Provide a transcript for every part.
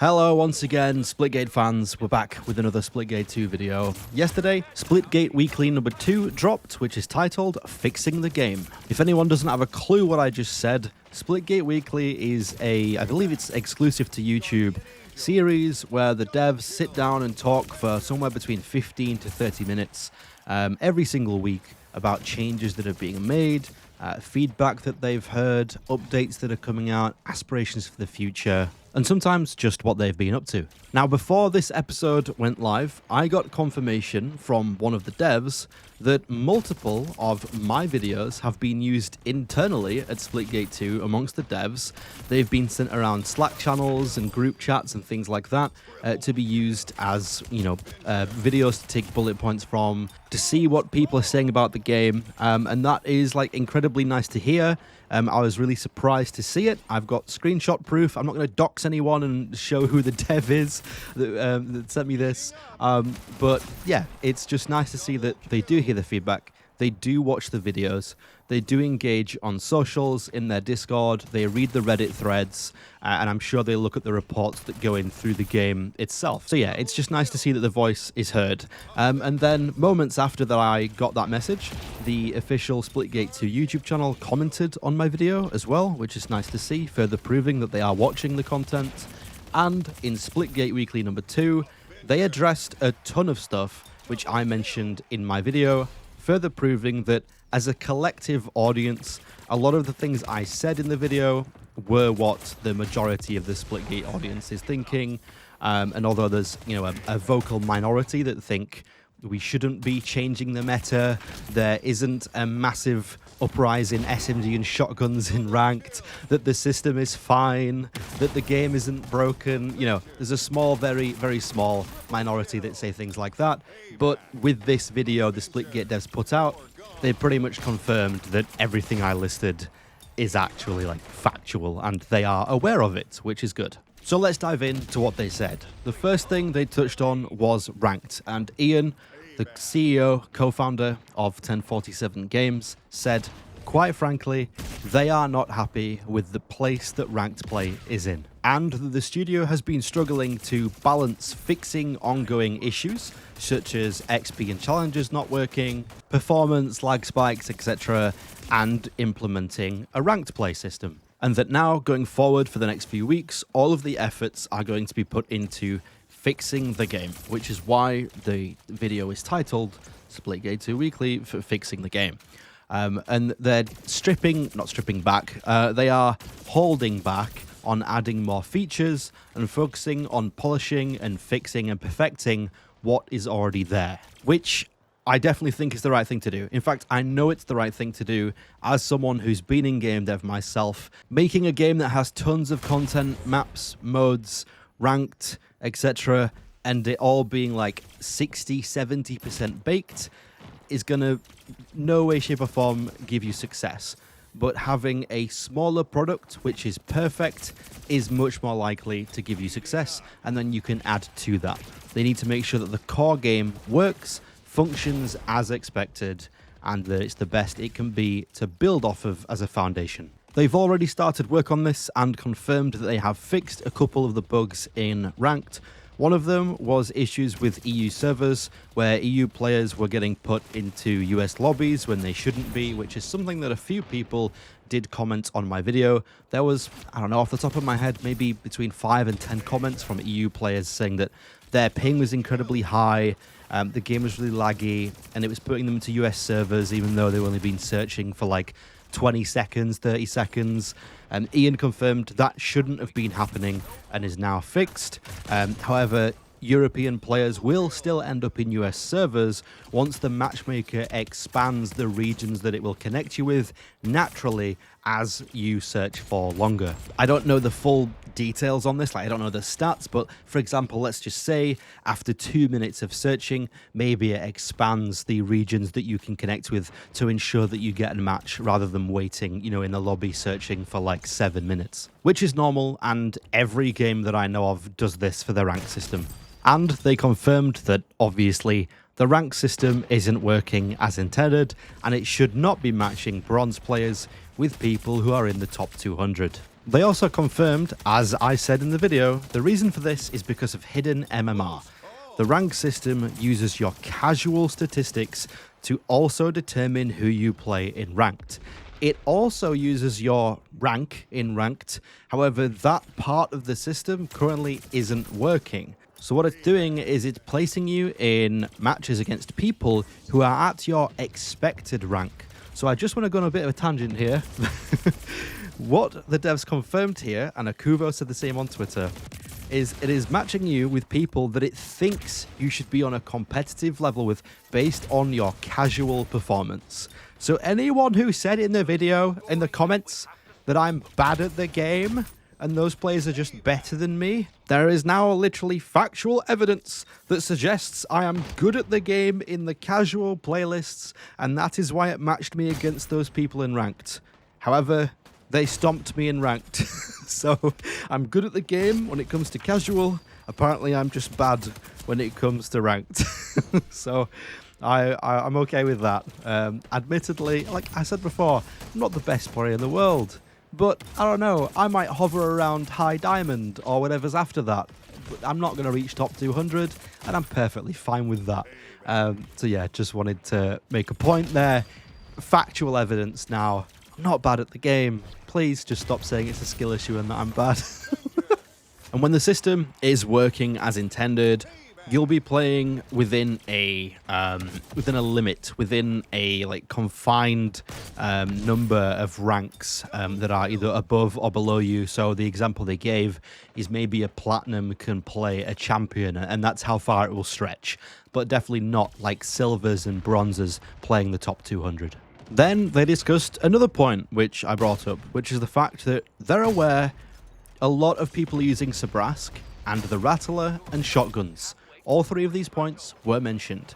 Hello once again, Splitgate fans. We're back with another Splitgate 2 video. Yesterday, Splitgate Weekly number 2 dropped, which is titled Fixing the Game. If anyone doesn't have a clue what I just said, Splitgate Weekly is I believe it's exclusive to YouTube, series where the devs sit down and talk for somewhere between 15 to 30 minutes every single week about changes that are being made, feedback that they've heard, updates that are coming out, aspirations for the future, and sometimes just what they've been up to. Now, before this episode went live, I got confirmation from one of the devs that multiple of my videos have been used internally at Splitgate 2 amongst the devs. They've been sent around Slack channels and group chats and things like that to be used as, videos to take bullet points from, to see what people are saying about the game, and that is like incredibly nice to hear. I was really surprised to see it. I've got screenshot proof. I'm not going to dox anyone and show who the dev is that sent me this. But yeah, it's just nice to see that they do hear the feedback. They do watch the videos. They do engage on socials, in their Discord. They read the Reddit threads, and I'm sure they look at the reports that go in through the game itself. So yeah, it's just nice to see that the voice is heard. And then moments after that I got that message, the official Splitgate 2 YouTube channel commented on my video as well, which is nice to see, further proving that they are watching the content. And in Splitgate Weekly number 2, they addressed a ton of stuff which I mentioned in my video, further proving that as a collective audience, a lot of the things I said in the video were what the majority of the Splitgate audience is thinking. And although there's, a vocal minority that think we shouldn't be changing the meta, there isn't a massive uprising in SMG and shotguns in ranked, that the system is fine, that the game isn't broken. There's a small, very, very small minority that say things like that. But with this video the Splitgate devs put out, they pretty much confirmed that everything I listed is actually factual, and they are aware of it, which is good. So let's dive into what they said. The first thing they touched on was ranked, and Ian, the CEO, co-founder of 1047 Games, said, quite frankly, they are not happy with the place that ranked play is in, and that the studio has been struggling to balance fixing ongoing issues such as XP and challenges not working, performance, lag spikes, etc., and implementing a ranked play system. And that now, going forward for the next few weeks, all of the efforts are going to be put into fixing the game, which is why the video is titled Splitgate 2 Weekly for Fixing the Game. And they're not stripping back, they are holding back on adding more features and focusing on polishing and fixing and perfecting what is already there, which I definitely think is the right thing to do. In fact, I know it's the right thing to do as someone who's been in game dev myself. Making a game that has tons of content, maps, modes, ranked, etc., and it all being 60-70% baked is gonna no way, shape or form give you success. But having a smaller product which is perfect is much more likely to give you success, and then you can add to that. They need to make sure that the core game works, functions as expected, and that it's the best it can be to build off of as a foundation. They've already started work on this and confirmed that they have fixed a couple of the bugs in ranked. One of them was issues with EU servers, where EU players were getting put into US lobbies when they shouldn't be, which is something that a few people did comment on my video. There was, I don't know, off the top of my head, maybe between 5 and 10 comments from EU players saying that their ping was incredibly high, the game was really laggy, and it was putting them into US servers even though they've only been searching for 20 seconds, 30 seconds. Ian confirmed that shouldn't have been happening and is now fixed. However, European players will still end up in US servers once the matchmaker expands the regions that it will connect you with naturally as you search for longer. I don't know the full details on this, I don't know the stats, but for example, let's just say after 2 minutes of searching, maybe it expands the regions that you can connect with to ensure that you get a match rather than waiting, in the lobby searching for 7 minutes, which is normal, and every game that I know of does this for their rank system. And they confirmed that obviously the rank system isn't working as intended, and it should not be matching bronze players with people who are in the top 200. They also confirmed, as I said in the video, the reason for this is because of hidden MMR. The rank system uses your casual statistics to also determine who you play in ranked. It also uses your rank in ranked, however that part of the system currently isn't working. So what it's doing is it's placing you in matches against people who are at your expected rank. So I just want to go on a bit of a tangent here. What the devs confirmed here, and Akuvo said the same on Twitter, is it is matching you with people that it thinks you should be on a competitive level with based on your casual performance. So anyone who said in the video, in the comments, that I'm bad at the game and those players are just better than me, there is now literally factual evidence that suggests I am good at the game in the casual playlists, and that is why it matched me against those people in ranked. However, they stomped me in ranked. So I'm good at the game when it comes to casual. Apparently I'm just bad when it comes to ranked. So I'm okay with that. Admittedly, like I said before, I'm not the best player in the world. But I don't know, I might hover around high diamond or whatever's after that. But I'm not going to reach top 200, and I'm perfectly fine with that. So yeah, just wanted to make a point there. Factual evidence now. I'm not bad at the game. Please just stop saying it's a skill issue and that I'm bad. And when the system is working as intended, you'll be playing within a limit, within a like confined number of ranks that are either above or below you. So the example they gave is maybe a platinum can play a champion, and that's how far it will stretch, but definitely not like silvers and bronzes playing the top 200. Then they discussed another point which I brought up, which is the fact that they're aware a lot of people are using Sabrask and the Rattler and shotguns. All three of these points were mentioned.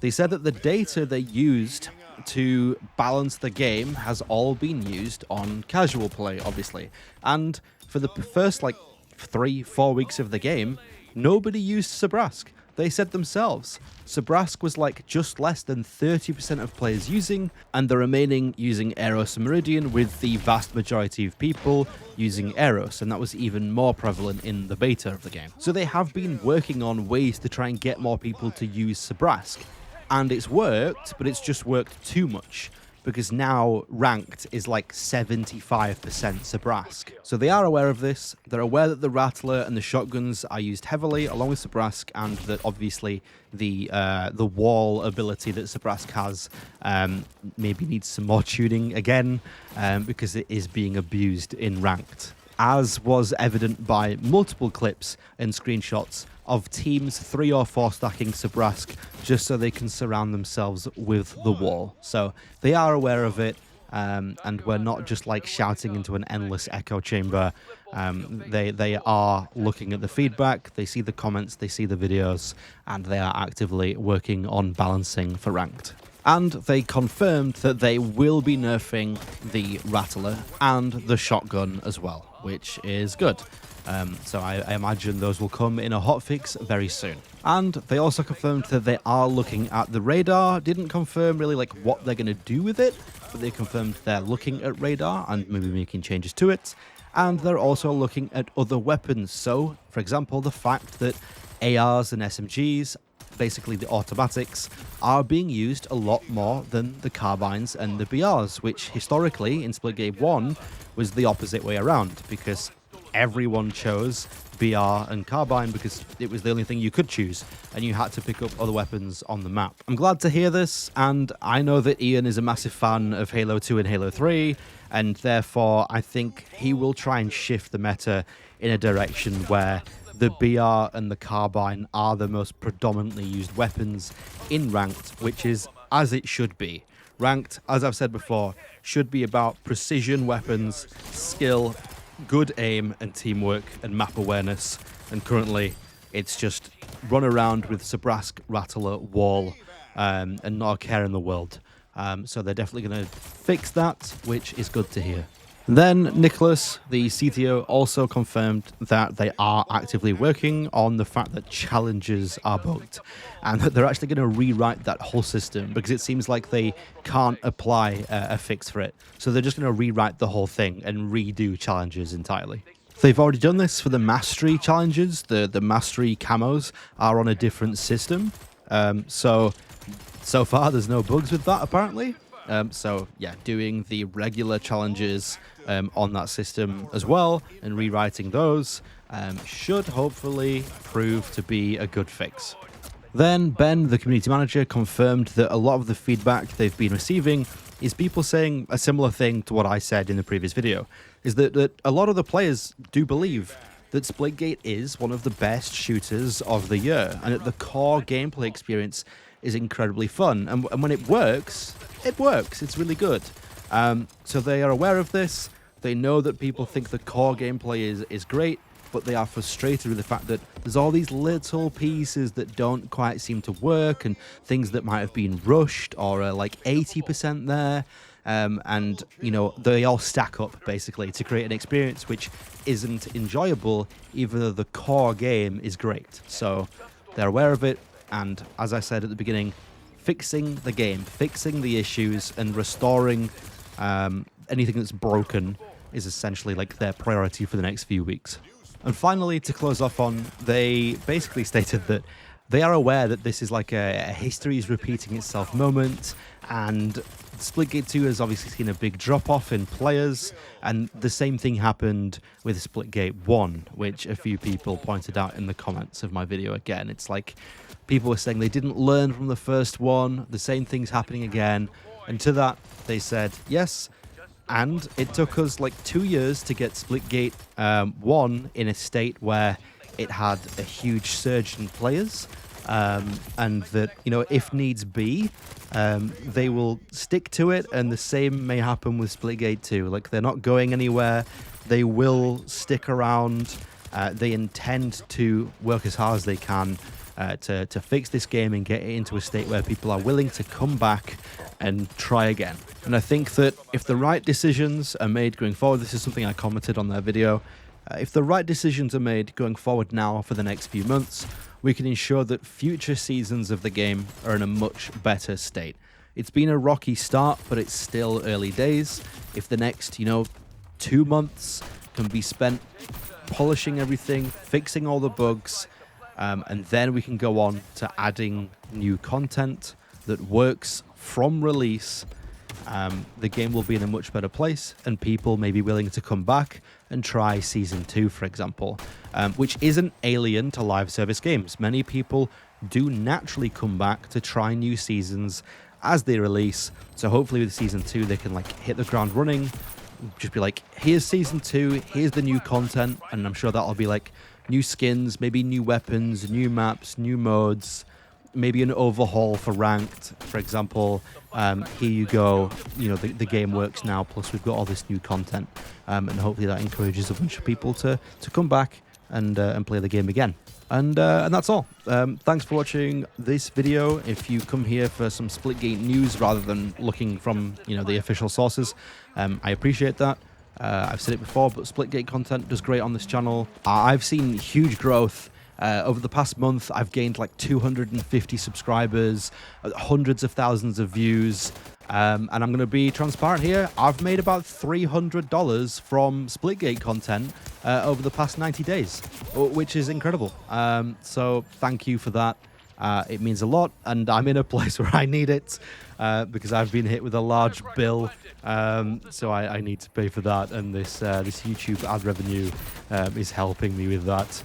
They said that the data they used to balance the game has all been used on casual play, obviously. And for the first like 3-4 weeks of the game, nobody used Sabrask. They said themselves, Sabrask was like just less than 30% of players using, and the remaining using Eros and Meridian, with the vast majority of people using Eros, and that was even more prevalent in the beta of the game. So they have been working on ways to try and get more people to use Sabrask, and it's worked, but it's just worked too much, because now ranked is like 75% Sabrask. So they are aware of this. They're aware that the Rattler and the shotguns are used heavily along with Sabrask, and that obviously the wall ability that Sabrask has maybe needs some more tuning again, because it is being abused in ranked, as was evident by multiple clips and screenshots of teams 3 or 4 stacking Sabrask just so they can surround themselves with the wall. So they are aware of it, and we're not just like shouting into an endless echo chamber. They are looking at the feedback, they see the comments, they see the videos, and they are actively working on balancing for ranked. And they confirmed that they will be nerfing the Rattler and the shotgun as well, which is good. So I imagine those will come in a hotfix very soon. And they also confirmed that they are looking at the radar. Didn't confirm really like what they're going to do with it, but they confirmed they're looking at radar and maybe making changes to it. And they're also looking at other weapons. So, for example, the fact that ARs and SMGs, basically the automatics, are being used a lot more than the carbines and the BRs, which historically in Splitgate 1 was the opposite way around, because everyone chose BR and carbine because it was the only thing you could choose, and you had to pick up other weapons on the map. I'm glad to hear this, and I know that Ian is a massive fan of Halo 2 and Halo 3, and therefore I think he will try and shift the meta in a direction where the BR and the carbine are the most predominantly used weapons in ranked, which is as it should be. Ranked, as I've said before, should be about precision weapons, skill, good aim and teamwork and map awareness, and currently it's just run around with Sabrask, Rattler, wall, and not a care in the world. So they're definitely going to fix that, which is good to hear. Then Nicholas, the CTO, also confirmed that they are actively working on the fact that challenges are bugged and that they're actually going to rewrite that whole system because it seems like they can't apply a fix for it. So they're just going to rewrite the whole thing and redo challenges entirely. They've already done this for the mastery challenges. The mastery camos are on a different system. So far there's no bugs with that apparently. So yeah, doing the regular challenges on that system as well and rewriting those should hopefully prove to be a good fix. Then Ben, the community manager, confirmed that a lot of the feedback they've been receiving is people saying a similar thing to what I said in the previous video, is that a lot of the players do believe that Splitgate is one of the best shooters of the year and that the core gameplay experience is incredibly fun. And when it works, it's really good. So they are aware of this. They know that people think the core gameplay is great, but they are frustrated with the fact that there's all these little pieces that don't quite seem to work and things that might have been rushed or are like 80% there. And, you know, they all stack up basically to create an experience which isn't enjoyable, even though the core game is great. So they're aware of it. And as I said at the beginning, fixing the game, fixing the issues and restoring anything that's broken is essentially like their priority for the next few weeks. And finally, to close off on, they basically stated that they are aware that this is like a history is repeating itself moment, and Splitgate 2 has obviously seen a big drop-off in players, and the same thing happened with Splitgate 1, which a few people pointed out in the comments of my video again. It's like people were saying they didn't learn from the first one, the same thing's happening again, and to that they said, yes, and it took us like 2 years to get Splitgate 1 in a state where it had a huge surge in players, and that, you know, if needs be, they will stick to it, and the same may happen with Splitgate 2. Like, they're not going anywhere. They will stick around. They intend to work as hard as they can to fix this game and get it into a state where people are willing to come back and try again. And I think that if the right decisions are made going forward, this is something I commented on their video, if the right decisions are made going forward now for the next few months, we can ensure that future seasons of the game are in a much better state. It's been a rocky start, but it's still early days. If the next, 2 months can be spent polishing everything, fixing all the bugs, and then we can go on to adding new content that works from release, the game will be in a much better place, and people may be willing to come back and try Season 2, for example, which isn't alien to live service games. Many people do naturally come back to try new seasons as they release, so hopefully with Season 2 they can hit the ground running, just be like, here's Season 2, here's the new content, and I'm sure that'll be like new skins, maybe new weapons, new maps, new modes, maybe an overhaul for ranked, for example. Here you go, the game works now, plus we've got all this new content, and hopefully that encourages a bunch of people to come back and play the game again. And that's all. Thanks for watching this video. If you come here for some Splitgate news rather than looking from the official sources, I appreciate that. I've said it before, but Splitgate content does great on this channel. I've seen huge growth. Over the past month, I've gained like 250 subscribers, hundreds of thousands of views, and I'm going to be transparent here. I've made about $300 from Splitgate content over the past 90 days, which is incredible. So thank you for that. It means a lot, and I'm in a place where I need it because I've been hit with a large bill, so I need to pay for that, and this YouTube ad revenue is helping me with that.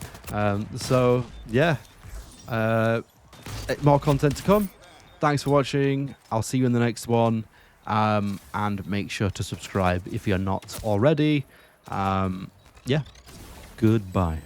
So yeah, more content to come. Thanks for watching. I'll see you in the next one, and make sure to subscribe if you're not already. Yeah, goodbye.